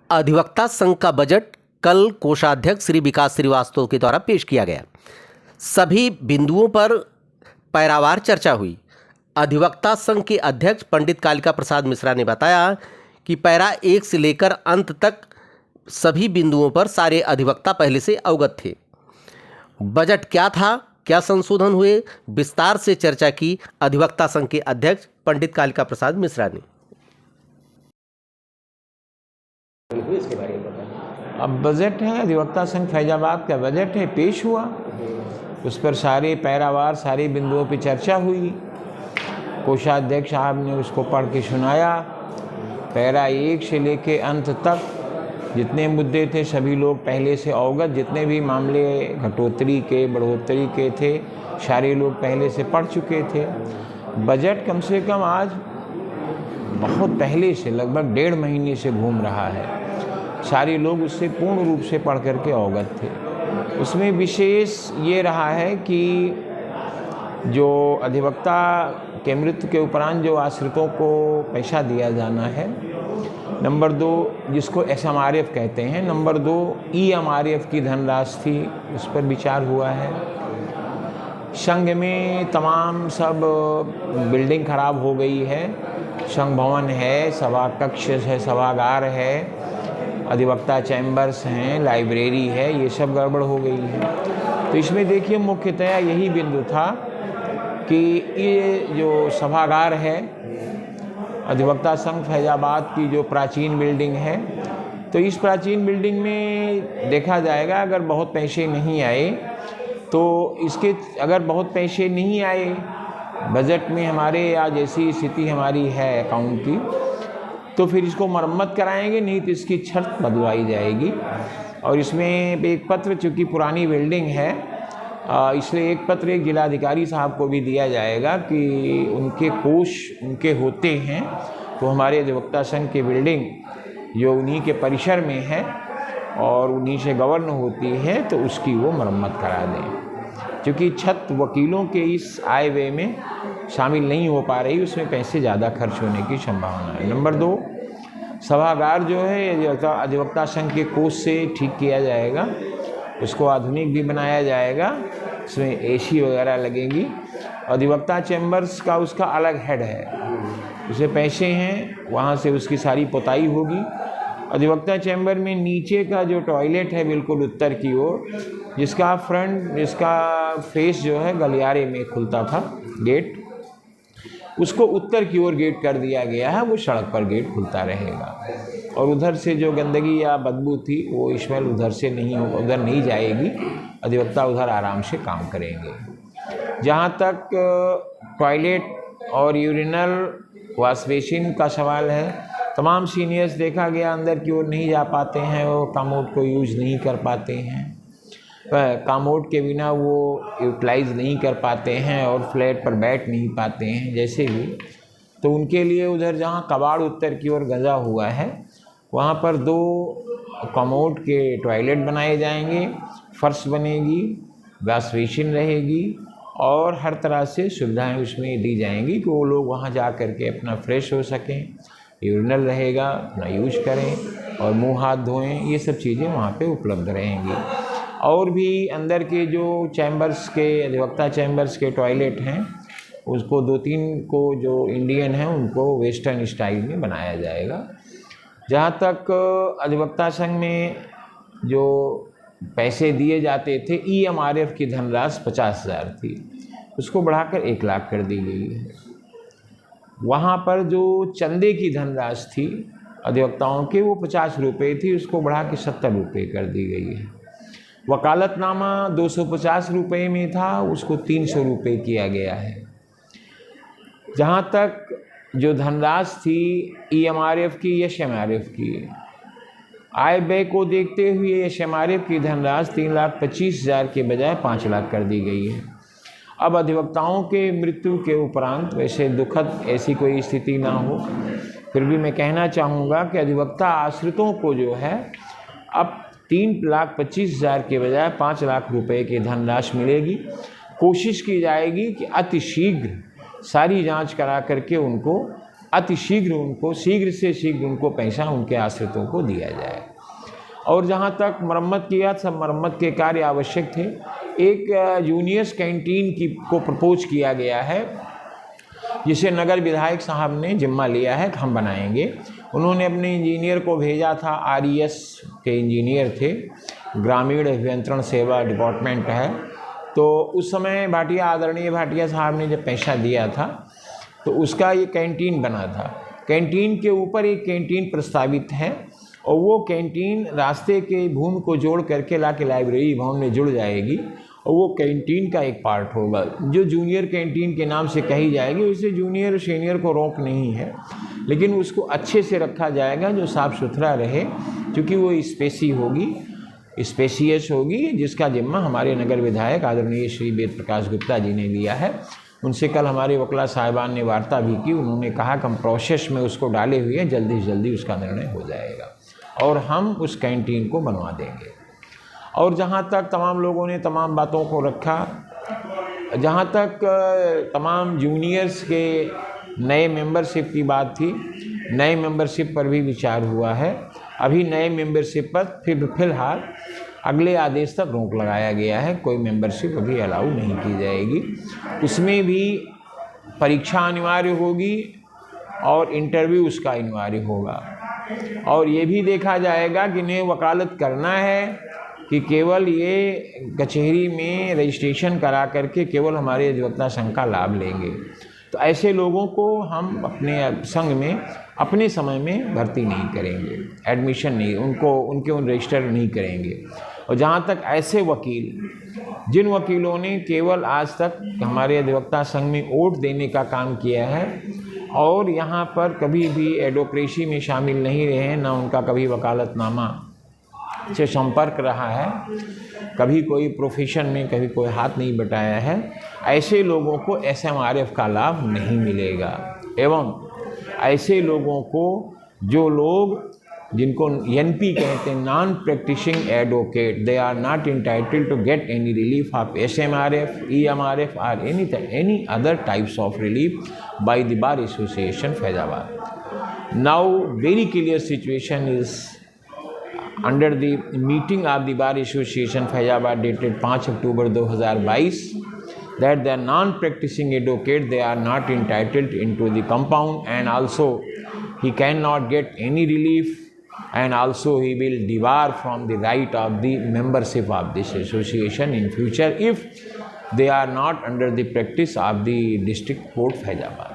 अधिवक्ता संघ का बजट कल कोषाध्यक्ष श्री विकास श्रीवास्तव के द्वारा पेश किया गया। सभी बिंदुओं पर पैरावार चर्चा हुई। अधिवक्ता संघ के अध्यक्ष पंडित कालिका प्रसाद मिश्रा ने बताया कि पैरा 1 से लेकर अंत तक सभी बिंदुओं पर सारे अधिवक्ता पहले से अवगत थे। बजट क्या था, क्या संशोधन हुए, विस्तार से चर्चा की अधिवक्ता संघ के अध्यक्ष पंडित कालिका प्रसाद मिश्रा ने। इसके बारे में बताइए। अब बजट है, अधिवक्ता संघ फैजाबाद का बजट है, पेश हुआ, उस पर सारे पैरावार सारे बिंदुओं पर चर्चा हुई। कोषाध्यक्ष साहब ने उसको पढ़ के सुनाया। पैरा 1 से लेके अंत तक जितने मुद्दे थे सभी लोग पहले से अवगत, जितने भी मामले घटोतरी के बढ़ोतरी के थे सारे लोग पहले से पढ़ चुके थे। बजट कम से कम आज बहुत पहले से लगभग 1.5 महीने से घूम रहा है, सारे लोग उससे पूर्ण रूप से पढ़ करके अवगत थे। उसमें विशेष ये रहा है कि जो अधिवक्ता के मृत्यु के उपरांत जो आश्रितों को पैसा दिया जाना है, नंबर 2 जिसको SMRF कहते हैं, नंबर 2 EMRF की धनराशि थी, उस पर विचार हुआ है। संघ में तमाम सब बिल्डिंग खराब हो गई है, संघ भवन है, सभा कक्ष है, सभागार है, अधिवक्ता चैम्बर्स हैं, लाइब्रेरी है, ये सब गड़बड़ हो गई है। तो इसमें देखिए मुख्यतया यही बिंदु था कि ये जो सभागार है अधिवक्ता संघ फैजाबाद की जो प्राचीन बिल्डिंग है, तो इस प्राचीन बिल्डिंग में देखा जाएगा अगर बहुत पैसे नहीं आए तो इसके अगर बहुत पैसे नहीं आए बजट में हमारे या जैसी स्थिति हमारी है अकाउंट की, तो फिर इसको मरम्मत कराएंगे, नहीं तो इसकी छत बदलवाई जाएगी। और इसमें एक पत्र, चूँकि पुरानी बिल्डिंग है इसलिए एक पत्र एक जिलाधिकारी साहब को भी दिया जाएगा कि उनके कोष उनके होते हैं तो हमारे अधिवक्ता संघ की बिल्डिंग जो उन्हीं के परिसर में है और उन्हीं से गवर्न होती है तो उसकी वो मरम्मत करा दें, क्योंकि छत वकीलों के इस आय व्यय में शामिल नहीं हो पा रही, उसमें पैसे ज़्यादा खर्च होने की संभावना है। नंबर 2 सभागार जो है अधिवक्ता संघ के कोष से ठीक किया जाएगा, उसको आधुनिक भी बनाया जाएगा, उसमें AC वगैरह लगेंगी। अधिवक्ता चैम्बर्स का उसका अलग हेड है, उसे पैसे हैं, वहाँ से उसकी सारी पुताई होगी। अधिवक्ता चैम्बर में नीचे का जो टॉयलेट है बिल्कुल उत्तर की ओर, जिसका फेस जो है गलियारे में खुलता था गेट, उसको उत्तर की ओर गेट कर दिया गया है, वो सड़क पर गेट खुलता रहेगा। और उधर से जो गंदगी या बदबू थी वो स्मेल उधर से नहीं होगा, उधर नहीं जाएगी, अधिवक्ता उधर आराम से काम करेंगे। जहाँ तक टॉयलेट और यूरिनल वॉश बेसिन का सवाल है, तमाम सीनियर्स देखा गया अंदर की ओर नहीं जा पाते हैं, वो कमोड को यूज़ नहीं कर पाते हैं, कमोड के बिना वो यूटिलाइज़ नहीं कर पाते हैं और फ्लैट पर बैठ नहीं पाते हैं जैसे भी, तो उनके लिए उधर जहाँ कबाड़ उत्तर की ओर गंजा हुआ है वहाँ पर 2 कमोड के टॉयलेट बनाए जाएंगे, फर्श बनेगी, वॉश बेसिन रहेगी और हर तरह से सुविधाएं उसमें दी जाएंगी कि वो लोग वहाँ जा कर के अपना फ्रेश हो सकें, यूरिनल रहेगा अपना यूज करें और मुंह हाथ धोएं, ये सब चीज़ें वहाँ पे उपलब्ध रहेंगी। और भी अंदर के जो चैम्बर्स के अधिवक्ता चैम्बर्स के टॉयलेट हैं उसको 2-3 को जो इंडियन हैं उनको वेस्टर्न स्टाइल में बनाया जाएगा। जहाँ तक अधिवक्ता संघ में जो पैसे दिए जाते थे EMRF की धनराशि 50,000 थी, उसको बढ़ाकर 1 लाख कर दी गई है। वहाँ पर जो चंदे की धनराशि थी अधिवक्ताओं के वो 50 रुपये थी, उसको बढ़ा के 70 रुपये कर दी गई है। वकालतनामा 250 रुपये में था, उसको 300 रुपये किया गया है। जहाँ तक जो धनराशि थी EMRF की SMRF की, आय व्यय को देखते हुए SMRF की धनराशि 3,25,000 के बजाय 5 लाख कर दी गई है। अब अधिवक्ताओं के मृत्यु के उपरांत, वैसे दुखद ऐसी कोई स्थिति ना हो, फिर भी मैं कहना चाहूँगा कि अधिवक्ता आश्रितों को जो है अब 3,25,000 के बजाय 5 लाख रुपए की धनराशि मिलेगी। कोशिश की जाएगी कि अति शीघ्र सारी जांच करा करके उनको शीघ्र से शीघ्र उनको पैसा उनके आश्रितों को दिया जाए। और जहाँ तक मरम्मत किया, सब मरम्मत के कार्य आवश्यक थे। एक जूनियर्स कैंटीन को प्रपोज किया गया है, जिसे नगर विधायक साहब ने जिम्मा लिया है कि हम बनाएंगे। उन्होंने अपने इंजीनियर को भेजा था, आरईएस के इंजीनियर थे, ग्रामीण अभियंत्रण सेवा डिपार्टमेंट है। तो उस समय भाटिया, आदरणीय भाटिया साहब ने जब पैसा दिया था तो उसका ये कैंटीन बना था। कैंटीन के ऊपर एक कैंटीन प्रस्तावित है और वो कैंटीन रास्ते के भूमि को जोड़ करके लाके लाइब्रेरी भवन में जुड़ जाएगी और वो कैंटीन का एक पार्ट होगा जो जूनियर कैंटीन के नाम से कही जाएगी। उससे जूनियर और सीनियर को रोक नहीं है, लेकिन उसको अच्छे से रखा जाएगा जो साफ़ सुथरा रहे, क्योंकि वो स्पेसियस होगी, जिसका जिम्मा हमारे नगर विधायक आदरणीय श्री वेद प्रकाश गुप्ता जी ने लिया है। उनसे कल हमारे वकला साहिबान ने वार्ता भी की। उन्होंने कहा कि हम प्रोसेस में उसको डाले हुए हैं, जल्दी से जल्दी उसका निर्णय हो जाएगा और हम उस कैंटीन को बनवा देंगे। और जहाँ तक तमाम लोगों ने तमाम बातों को रखा, जहाँ तक तमाम जूनियर्स के नए मेंबरशिप की बात थी, नए मेंबरशिप पर भी विचार हुआ है। अभी नए मेंबरशिप पर फिलहाल अगले आदेश तक रोक लगाया गया है, कोई मेंबरशिप अभी अलाउ नहीं की जाएगी। उसमें भी परीक्षा अनिवार्य होगी और इंटरव्यू उसका अनिवार्य होगा और ये भी देखा जाएगा कि इन्हें वकालत करना है कि केवल ये कचहरी में रजिस्ट्रेशन करा करके केवल हमारे अधिवक्ता संघ का लाभ लेंगे। तो ऐसे लोगों को हम अपने संघ में अपने समय में भर्ती नहीं करेंगे, एडमिशन नहीं, उनके रजिस्टर नहीं करेंगे। और जहाँ तक ऐसे वकील, जिन वकीलों ने केवल आज तक हमारे अधिवक्ता संघ में वोट देने का काम किया है और यहाँ पर कभी भी एडवोकेसी में शामिल नहीं रहे हैं, ना उनका कभी वकालतनामा से संपर्क रहा है, कभी कोई प्रोफेशन में कभी कोई हाथ नहीं बटाया है, ऐसे लोगों को एसएमआरएफ का लाभ नहीं मिलेगा। एवं ऐसे लोगों को, जो लोग जिनको एनपी कहते हैं, non practising advocate, they are not entitled to get any relief of SMRF, EMRF और any other types of relief by the bar association Faizabad. Now very clear situation is under the meeting of the Bar Association Faizabad dated 5 October 2022 that the non-practicing advocate, they are not entitled into the compound, and also he cannot get any relief, and also he will debar from the right of the membership of this association in future if they are not under the practice of the district court Faizabad.